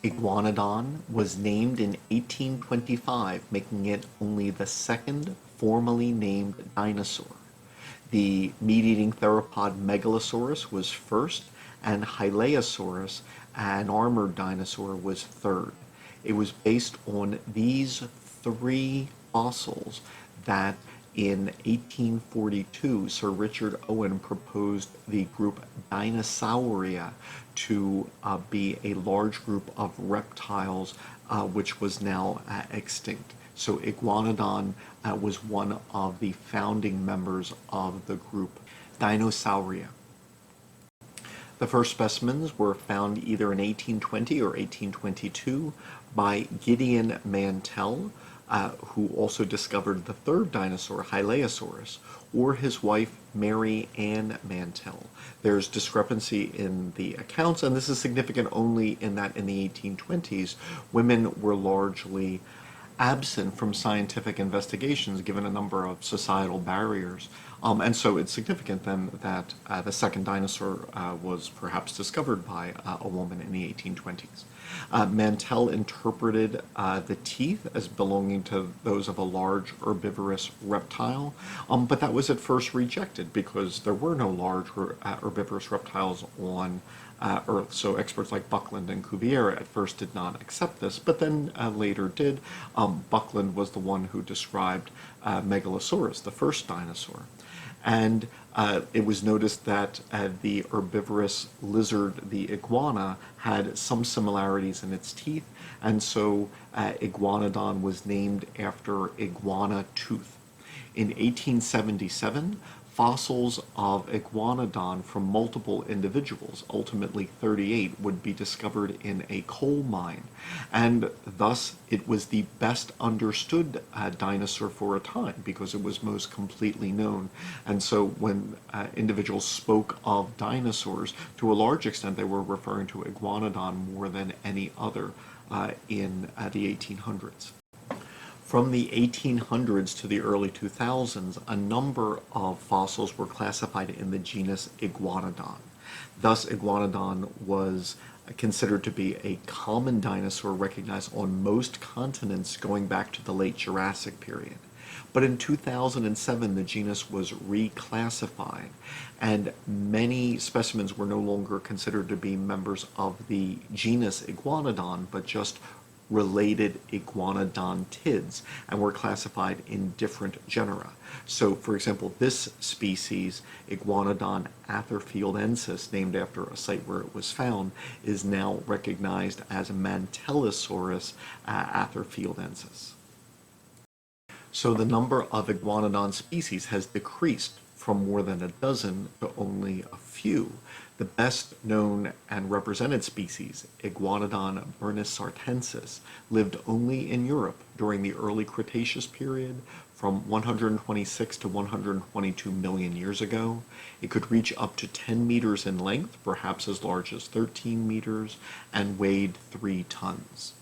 Iguanodon was named in 1825, making it only the second formally named dinosaur. The meat-eating theropod Megalosaurus was first, and Hylaeosaurus, an armored dinosaur, was third. It was based on these three fossils that in 1842 Sir Richard Owen proposed the group Dinosauria to be a large group of reptiles which was now extinct. So Iguanodon was one of the founding members of the group Dinosauria. The first specimens were found either in 1820 or 1822 by Gideon Mantell, who also discovered the third dinosaur, Hylaeosaurus, or his wife, Mary Ann Mantell. There's discrepancy in the accounts, and this is significant only in that in the 1820s, women were largely absent from scientific investigations given a number of societal barriers. And so it's significant then that the second dinosaur was perhaps discovered by a woman in the 1820s. Mantell interpreted the teeth as belonging to those of a large herbivorous reptile, but that was at first rejected because there were no large herbivorous reptiles on Earth. So experts like Buckland and Cuvier at first did not accept this, but then later did. Buckland was the one who described Megalosaurus, the first dinosaur. And it was noticed that the herbivorous lizard, the iguana, had some similarities in its teeth, and so Iguanodon was named after iguana tooth. In 1877, fossils of Iguanodon from multiple individuals, ultimately 38, would be discovered in a coal mine. And thus, it was the best understood dinosaur for a time because it was most completely known. And so when individuals spoke of dinosaurs, to a large extent, they were referring to Iguanodon more than any other in the 1800s. From the 1800s to the early 2000s, a number of fossils were classified in the genus Iguanodon. Thus, Iguanodon was considered to be a common dinosaur recognized on most continents going back to the late Jurassic period. But in 2007, the genus was reclassified, and many specimens were no longer considered to be members of the genus Iguanodon, but just related iguanodontids, and were classified in different genera. So, for example, this species, Iguanodon atherfieldensis, named after a site where it was found, is now recognized as Mantellosaurus atherfieldensis. So the number of Iguanodon species has decreased from more than a dozen to only a few. The best known and represented species, Iguanodon bernisartensis, lived only in Europe during the early Cretaceous period from 126 to 122 million years ago. It could reach up to 10 meters in length, perhaps as large as 13 meters, and weighed 3 tons.